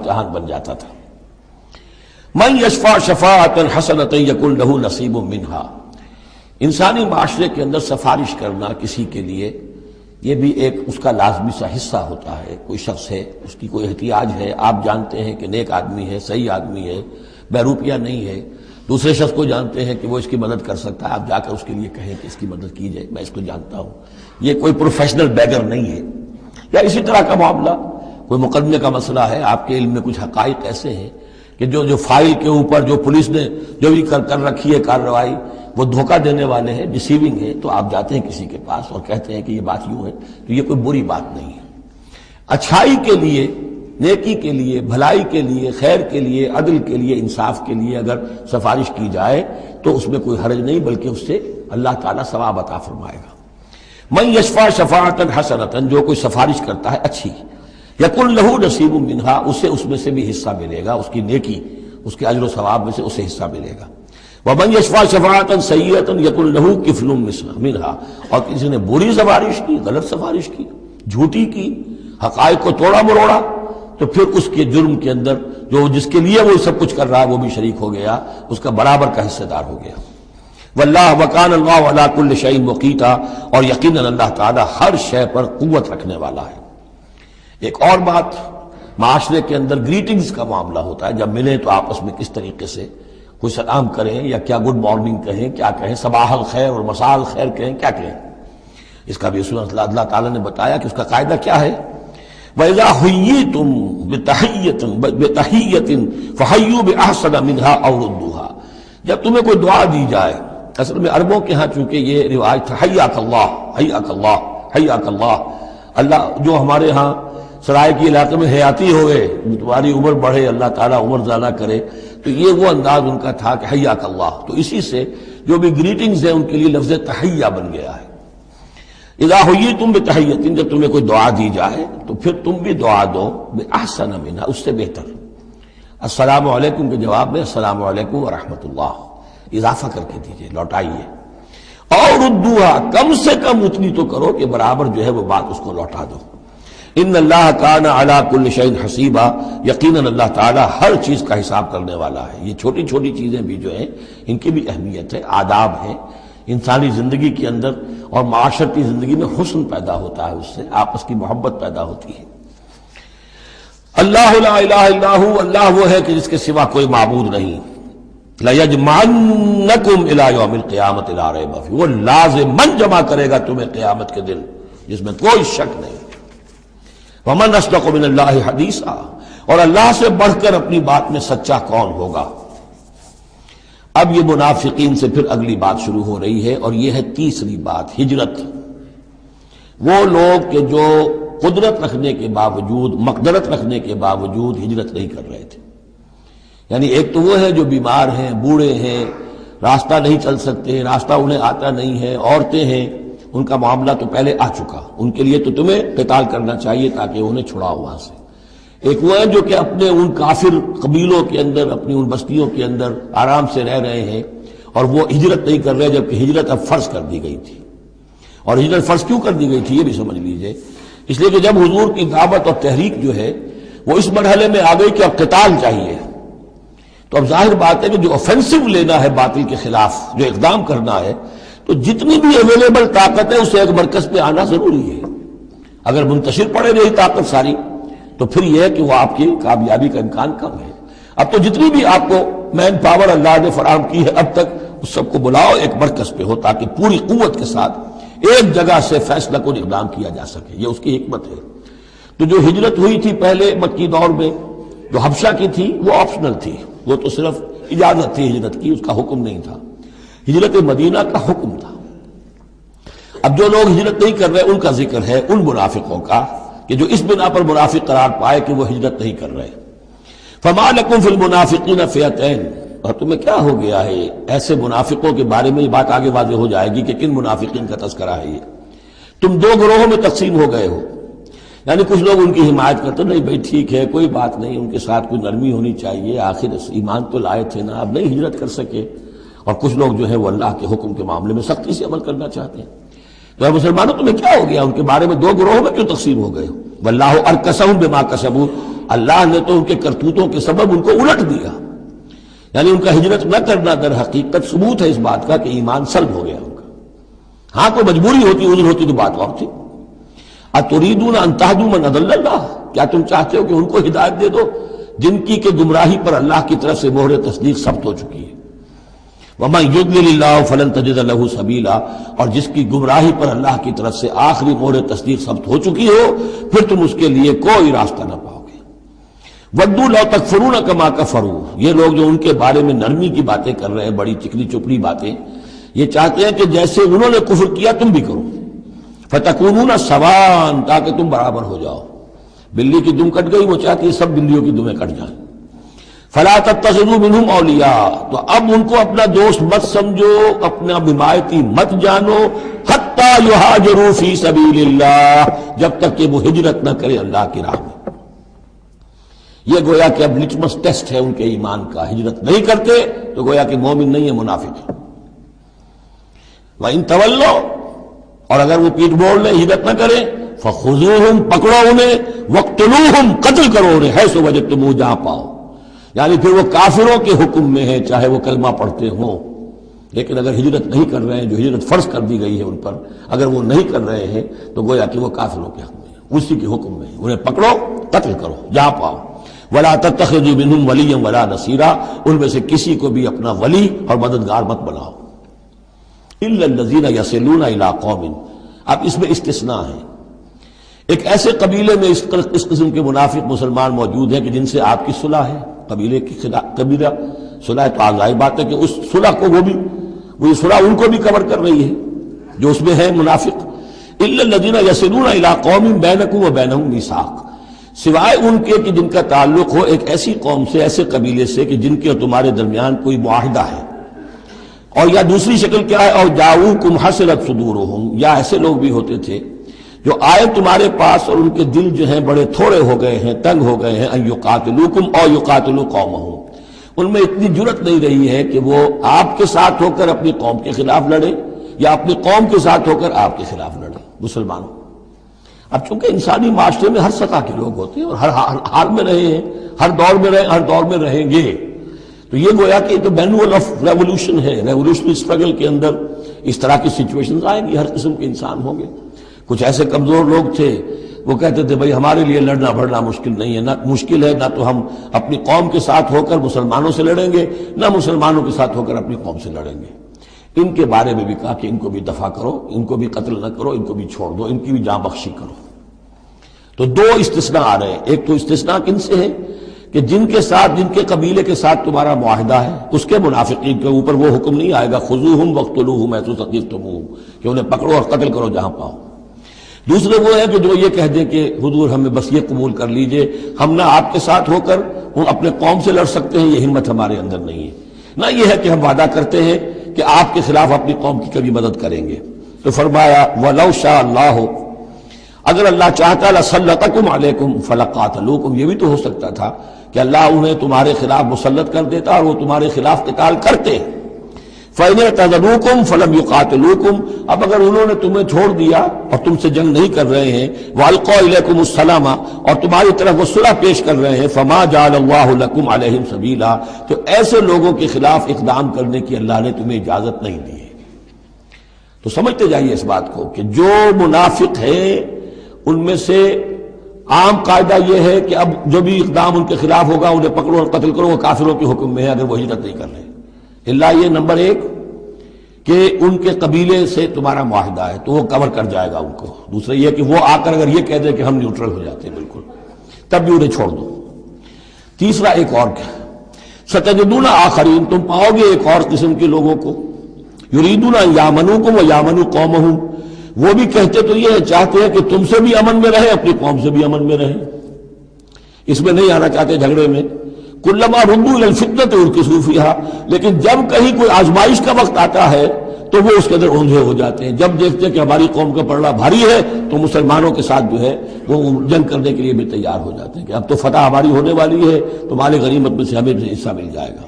امتحان بن جاتا تھا۔ من یشفع شفاعۃ حسنۃ یکن لہ نصیب منہا، انسانی معاشرے کے اندر سفارش کرنا کسی کے لیے یہ بھی ایک اس کا لازمی سا حصہ ہوتا ہے۔ کوئی شخص ہے، اس کی کوئی احتیاج ہے، آپ جانتے ہیں کہ نیک آدمی ہے، صحیح آدمی ہے، بہروپیہ نہیں ہے، دوسرے شخص کو جانتے ہیں کہ وہ اس کی مدد کر سکتا ہے، آپ جا کر اس کے لیے کہیں کہ اس کی مدد کی جائے، میں اس کو جانتا ہوں، یہ کوئی پروفیشنل بیگر نہیں ہے۔ یا اسی طرح کا معاملہ، کوئی مقدمے کا مسئلہ ہے، آپ کے علم میں کچھ حقائق ایسے ہیں کہ جو فائل کے اوپر جو پولیس نے جو بھی کر رکھی ہے کارروائی، وہ دھوکہ دینے والے ہیں، ڈیسیونگ ہے، تو آپ جاتے ہیں کسی کے پاس اور کہتے ہیں کہ یہ بات یوں ہے، تو یہ کوئی بری بات نہیں ہے۔ اچھائی کے لیے، نیکی کے لیے، بھلائی کے لیے، خیر کے لیے، عدل کے لیے، انصاف کے لیے اگر سفارش کی جائے تو اس میں کوئی حرج نہیں، بلکہ اس سے اللہ تعالیٰ ثواب عطا فرمائے گا۔ من یشفع شفاعۃ حسنۃ، جو کوئی سفارش کرتا ہے اچھی، یکن لہ نصیب منہا، اسے اس میں سے بھی حصہ ملے گا، اس کی نیکی، اس کے اجر و ثواب میں سے اسے حصہ ملے گا۔ ومن یشفع شفاعۃ سیئۃ یکن لہ کفل منہا، اور کسی نے بری سفارش کی، غلط سفارش کی، جھوٹی کی، حقائق کو توڑا مروڑا، تو پھر اس کے جرم کے اندر جو جس کے لیے وہ سب کچھ کر رہا ہے وہ بھی شریک ہو گیا، اس کا برابر کا حصہ دار ہو گیا۔ واللہ وکان اللہ علی کل شیء مقیتا، اور یقیناً اللہ تعالیٰ ہر شے پر قوت رکھنے والا ہے۔ ایک اور بات، معاشرے کے اندر گریٹنگز کا معاملہ ہوتا ہے، جب ملیں تو آپس میں کس طریقے سے کوئی سلام کریں، یا کیا گڈ مارننگ کہیں، کیا کہیں، صباح الخیر اور مساء الخیر کہیں، کیا کہیں، اس کا بھی اصول اللہ تعالیٰ نے بتایا کہ اس کا قاعدہ کیا ہے۔ وَإِذَا حُيِّيتُم بِتَحِيَّةٍ فَحَيُّوا بِأَحْسَنَ مِنْهَا أَوْ رُدُّوهَا، جب تمہیں کوئی دعا دی جائے، اصل میں عربوں کے ہاں چونکہ یہ رواج تھا حیاک اللہ، حیاک اللہ، حیاک اللہ، اللہ جو ہمارے ہاں سرائے کے علاقے میں حیاتی ہوئے، تمہاری عمر بڑھے، اللہ تعالیٰ عمر زیادہ کرے، تو یہ وہ انداز ان کا تھا کہ حیاک اللہ، تو اسی سے جو بھی گریٹنگز ہیں ان کے لیے لفظ تحیہ بن گیا ہے۔ اذا حییتم بتحیۃ، جب تمہیں کوئی دعا دی جائے تو پھر تم بھی دعا دو باحسن منہا، اس سے بہتر۔ السلام علیکم کے جواب میں السلام علیکم ورحمۃ اللہ اضافہ کر کے دیجئے، لوٹائیے۔ اور ردوہا، کم سے کم اتنی تو کرو کہ برابر جو ہے وہ بات اس کو لوٹا دو۔ ان اللہ کان علی کل شیء حسیبا، یقیناً اللہ تعالیٰ ہر چیز کا حساب کرنے والا ہے۔ یہ چھوٹی چھوٹی چیزیں بھی جو ہیں ان کی بھی اہمیت ہے، آداب ہیں، انسانی زندگی کے اندر اور معاشرتی زندگی میں حسن پیدا ہوتا ہے، اس سے آپس کی محبت پیدا ہوتی ہے۔ اللہ لا الہ الا ہو، اللہ وہ ہے کہ جس کے سوا کوئی معبود نہیں۔ لَيَجْمَعَنَّكُمْ إِلَىٰ يَوْمِ الْقِيَامَةِ لَا رَيْبَ فِيهِ، وہ لازماً جمع کرے گا تمہیں قیامت کے دن، جس میں کوئی شک نہیں۔ وَمَنْ أَصْدَقُ مِنَ اللَّهِ حَدِيثًا، اور اللہ سے بڑھ کر اپنی بات میں سچا کون ہوگا۔ اب یہ منافقین سے پھر اگلی بات شروع ہو رہی ہے، اور یہ ہے تیسری بات، ہجرت۔ وہ لوگ کہ جو قدرت رکھنے کے باوجود، مقدرت رکھنے کے باوجود ہجرت نہیں کر رہے تھے۔ یعنی ایک تو وہ ہے جو بیمار ہیں، بوڑھے ہیں، راستہ نہیں چل سکتے، راستہ انہیں آتا نہیں ہے، عورتیں ہیں، ان کا معاملہ تو پہلے آ چکا، ان کے لیے تو تمہیں قتال کرنا چاہیے تاکہ انہیں چھڑاؤ وہاں سے۔ ایک وہ ہے جو کہ اپنے ان کافر قبیلوں کے اندر، اپنی ان بستیوں کے اندر آرام سے رہ رہے ہیں، اور وہ ہجرت نہیں کر رہے، جبکہ ہجرت اب فرض کر دی گئی تھی۔ اور ہجرت فرض کیوں کر دی گئی تھی یہ بھی سمجھ لیجئے، اس لیے کہ جب حضور کی دعوت اور تحریک جو ہے وہ اس مرحلے میں آ گئی کہ اب قتال چاہیے، تو اب ظاہر بات ہے کہ جو اوفینسو لینا ہے باطل کے خلاف، جو اقدام کرنا ہے، تو جتنی بھی اویلیبل طاقت ہے اسے ایک مرکز پہ آنا ضروری ہے۔ اگر منتشر پڑے رہی طاقت ساری تو پھر یہ ہے کہ وہ آپ کی کامیابی کا امکان کم ہے۔ اب تو جتنی بھی آپ کو مین پاور اللہ نے فراہم کی ہے اب تک، اس سب کو بلاؤ ایک مرکز پہ ہو تاکہ پوری قوت کے ساتھ ایک جگہ سے فیصلہ کو اقدام کیا جا سکے، یہ اس کی حکمت ہے۔ تو جو ہجرت ہوئی تھی پہلے مکی دور میں، جو حبشہ کی تھی، وہ آپشنل تھی، وہ تو صرف اجازت تھی ہجرت کی، اس کا حکم نہیں تھا۔ ہجرت مدینہ کا حکم تھا۔ اب جو لوگ ہجرت نہیں کر رہے ان کا ذکر ہے، ان منافقوں کا کہ جو اس بنا پر منافق قرار پائے کہ وہ ہجرت نہیں کر رہے۔ فَمَا لَكُمْ فِي الْمُنَافِقِينَ فِئَتَيْنِ، اور تمہیں کیا ہو گیا ہے ایسے منافقوں کے بارے میں، یہ بات آگے واضح ہو جائے گی کہ کن منافقین کا تذکرہ ہے یہ۔ تم دو گروہوں میں تقسیم ہو گئے ہو، یعنی کچھ لوگ ان کی حمایت کرتے نہیں بھائی ٹھیک ہے کوئی بات نہیں، ان کے ساتھ کوئی نرمی ہونی چاہیے، آخر ایمان تو لائے تھے نا، اب نہیں ہجرت کر سکے، اور کچھ لوگ جو ہے وہ اللہ کے حکم کے معاملے میں سختی سے عمل کرنا چاہتے ہیں۔ تو اے مسلمانوں تمہیں کیا ہو گیا، ان کے بارے میں دو گروہوں میں کیوں تقسیم ہو گئے ہو؟ واللہ ارکسہم بما کسبوا، اللہ نے تو ان کے کرتوتوں کے سبب ان کو الٹ دیا، یعنی ان کا ہجرت نہ کرنا در حقیقت ثبوت ہے اس بات کا کہ ایمان سلب ہو گیا ان کا۔ ہاں کوئی مجبوری ہوتی، عذر ہوتی تو بات اور تھی۔ اتریدون ان تہدوا من اضل اللہ، کیا تم چاہتے ہو کہ ان کو ہدایت دے دو جن کی کہ گمراہی پر اللہ کی طرف سے مہر تصدیق ثبت ہو چکی ہے؟ وَمَن يُضْلِلِ اللَّهُ فَلَن تَجِدَ لَهُ سَبِيلًا، اور جس کی گمراہی پر اللہ کی طرف سے آخری مہر تصدیق ثبت ہو چکی ہو، پھر تم اس کے لیے کوئی راستہ نہ پاؤ گے۔ وَدُّوا لَوْ تَكْفُرُونَ كَمَا كَفَرُوا، یہ لوگ جو ان کے بارے میں نرمی کی باتیں کر رہے ہیں، بڑی چکری چپڑی باتیں، یہ چاہتے ہیں کہ جیسے انہوں نے کفر کیا تم بھی کرو، فَتَكُونُونَ سَوَاءً، تاکہ تم برابر ہو جاؤ۔ بلی کی دم کٹ گئی، وہ چاہتی ہے سب بلیوں کی دمیں کٹ جائیں۔ فَلَا تَتَّخِذُوا مِنْهُمْ أَوْلِيَاءَ، تو اب ان کو اپنا دوست مت سمجھو، اپنا حمایتی مت جانو، حَتَّى يُهَاجِرُوا فِي سَبِيلِ اللَّهِ، جب تک کہ وہ ہجرت نہ کرے اللہ کی راہ میں۔ یہ گویا کہ اب لٹمس ٹیسٹ ہے ان کے ایمان کا، ہجرت نہیں کرتے تو گویا کہ مومن نہیں ہے، منافق ہے۔ وَإِن تَوَلَّوْا، اور اگر وہ پیٹ موڑ لیں، ہجرت نہ کریں، فَخُذُوهُمْ، پکڑو انہیں، وَاقْتُلُوهُمْ، قتل کرو انہیں، حیث وجدتموہ، جہاں پاؤ۔ یعنی پھر وہ کافروں کے حکم میں ہے، چاہے وہ کلمہ پڑھتے ہوں، لیکن اگر ہجرت نہیں کر رہے ہیں، جو ہجرت فرض کر دی گئی ہے ان پر، اگر وہ نہیں کر رہے ہیں تو گویا کہ وہ کافروں کے حق میں ہے، اسی کے حکم میں ہے، انہیں پکڑو، قتل کرو جہاں پاؤ۔ وَلَا تَتَّخِذُوا مِنْهُمْ وَلِيًّا وَلَا نَصِيرًا، ان میں سے کسی کو بھی اپنا ولی اور مددگار مت بناؤ۔ إِلَّا الَّذِينَ يَصِلُونَ إِلَىٰ قَوْمٍ، اب اس میں استثناء ہے، ایک ایسے قبیلے میں اس قسم کے منافق مسلمان موجود ہیں کہ جن سے آپ کی صلح ہے، قبیلے کی قبیلہ صلح، تو ظاہر بات ہے کہ اس صلح کو وہ صلح ان کو بھی کور کر رہی ہے جو اس میں ہے منافق۔ إِلَّا الَّذِينَ يَصِلُونَ إِلَىٰ قَوْمٍ بَيْنَكُمْ وَبَيْنَهُم مِّيثَاقٌ، سوائے ان کے کہ جن کا تعلق ہو ایک ایسی قوم سے، ایسے قبیلے سے کہ جن کے اور تمہارے درمیان کوئی معاہدہ ہے، اور یا دوسری شکل کیا ہے، اور جاؤکم حسرت صدورہم، یا ایسے لوگ بھی ہوتے تھے جو آئے تمہارے پاس اور ان کے دل جو ہیں بڑے تھوڑے ہو گئے ہیں، تنگ ہو گئے ہیں، ان یقاتلوکم او یقاتلوا قومہم، ان میں اتنی جرت نہیں رہی ہے کہ وہ آپ کے ساتھ ہو کر اپنی قوم کے خلاف لڑے، یا اپنی قوم کے ساتھ ہو کر آپ کے خلاف لڑے مسلمانوں۔ اب چونکہ انسانی معاشرے میں ہر سطح کے لوگ ہوتے ہیں اور ہر حال میں رہے ہیں، ہر دور میں رہے، ہر دور میں رہیں گے، تو یہ گویا کہ تو مینول آف ریولوشن ہے، ریولوشنری اسٹرگل کے اندر اس طرح کی سچویشنز آئیں گی، ہر قسم کے انسان ہوں گے۔ کچھ ایسے کمزور لوگ تھے، وہ کہتے تھے بھائی ہمارے لیے لڑنا بھڑنا مشکل نہیں ہے، نہ مشکل ہے، نہ تو ہم اپنی قوم کے ساتھ ہو کر مسلمانوں سے لڑیں گے، نہ مسلمانوں کے ساتھ ہو کر اپنی قوم سے لڑیں گے۔ ان کے بارے میں بھی کہا کہ ان کو بھی دفع کرو، ان کو بھی قتل نہ کرو، ان کو بھی چھوڑ دو، ان کی بھی جاں بخشی کرو۔ تو دو استثناء آ رہے ہیں، ایک تو استثناء کن سے ہے کہ جن کے ساتھ، جن کے قبیلے کے ساتھ تمہارا معاہدہ ہے، اس کے منافقین کے اوپر وہ حکم نہیں آئے گا خذوہم وقتلوہم حیث ثقفتموہم، کہ انہیں پکڑو اور قتل کرو جہاں پاؤ۔ دوسرے وہ ہیں کہ جو یہ کہہ دیں کہ حضور ہمیں بس یہ قبول کر لیجئے، ہم نہ آپ کے ساتھ ہو کر اپنے قوم سے لڑ سکتے ہیں، یہ ہمت ہمارے اندر نہیں ہے، نہ یہ ہے کہ ہم وعدہ کرتے ہیں کہ آپ کے خلاف اپنی قوم کی کبھی مدد کریں گے۔ تو فرمایا وَلَوْ شَاءَ اللَّهُ، اگر اللہ چاہتا لَسَلَّطَكُمْ عَلَيْكُمْ فَلَقَاتَلُوكُمْ، یہ بھی تو ہو سکتا تھا کہ اللہ انہیں تمہارے خلاف مسلط کر دیتا اور وہ تمہارے خلاف قتال کرتے۔ فَإِنِ اعْتَزَلُوكُمْ فَلَمْ يُقَاتِلُوكُمْ، اب اگر انہوں نے تمہیں چھوڑ دیا اور تم سے جنگ نہیں کر رہے ہیں، وَأَلْقَوْا إِلَيْكُمُ السَّلَامَ، اور تمہاری طرف وہ صلح پیش کر رہے ہیں، فَمَا جَعَلَ اللَّهُ لَكُمْ عَلَيْهِمْ سَبِيلًا، تو ایسے لوگوں کے خلاف اقدام کرنے کی اللہ نے تمہیں اجازت نہیں دی ہے۔ تو سمجھتے جائیے اس بات کو کہ جو منافق ہیں ان میں سے عام قاعدہ یہ ہے کہ اب جو بھی اقدام ان کے خلاف ہوگا انہیں پکڑو اور قتل کرو، وہ کافروں کے حکم میں ہے اگر وہ ہجرت نہیں کر رہے۔ اللہ یہ نمبر ایک کہ ان کے قبیلے سے تمہارا معاہدہ ہے تو وہ کور کر جائے گا ان کو۔ دوسرا یہ کہ وہ آ کر اگر یہ کہہ دے کہ ہم نیوٹرل ہو جاتے ہیں بالکل، تب بھی انہیں چھوڑ دو۔ تیسرا ایک اور کیا، ستجدون آخرین، تم پاؤ گے ایک اور قسم کے لوگوں کو، یریدون ان یامنوکم و یامنوا قومہم، وہ بھی کہتے تو یہ چاہتے ہیں کہ تم سے بھی امن میں رہے، اپنی قوم سے بھی امن میں رہے، اس میں نہیں آنا چاہتے جھگڑے میں۔ کلما ردوا الی الفتنۃ ارکسوا فیہا، لیکن جب کہیں کوئی آزمائش کا وقت آتا ہے تو وہ اس کے اندر اونجھے ہو جاتے ہیں۔ جب دیکھتے ہیں کہ ہماری قوم کا پلڑا بھاری ہے تو مسلمانوں کے ساتھ جو ہے وہ جنگ کرنے کے لیے بھی تیار ہو جاتے ہیں کہ اب تو فتح ہماری ہونے والی ہے تو مال غنیمت میں سے ہمیں حصہ مل جائے گا۔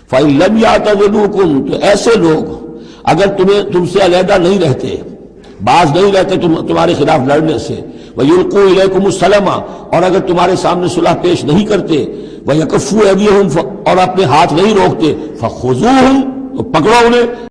فَإِن لَمْ يَعْتَزِلُوكُمْ، تو ایسے لوگ اگر تم سے علیحدہ نہیں رہتے، باز نہیں رہتے تمہارے خلاف لڑنے سے، وَيُلْقُوا إِلَيْكُمُ السَّلَامَ، اور اگر تمہارے سامنے صلح پیش نہیں کرتے، وَيَكُفُّوا أَيْدِيَهُمْ، اور اپنے ہاتھ نہیں روکتے، فَخُذُوهُمْ، تو پکڑو انہیں،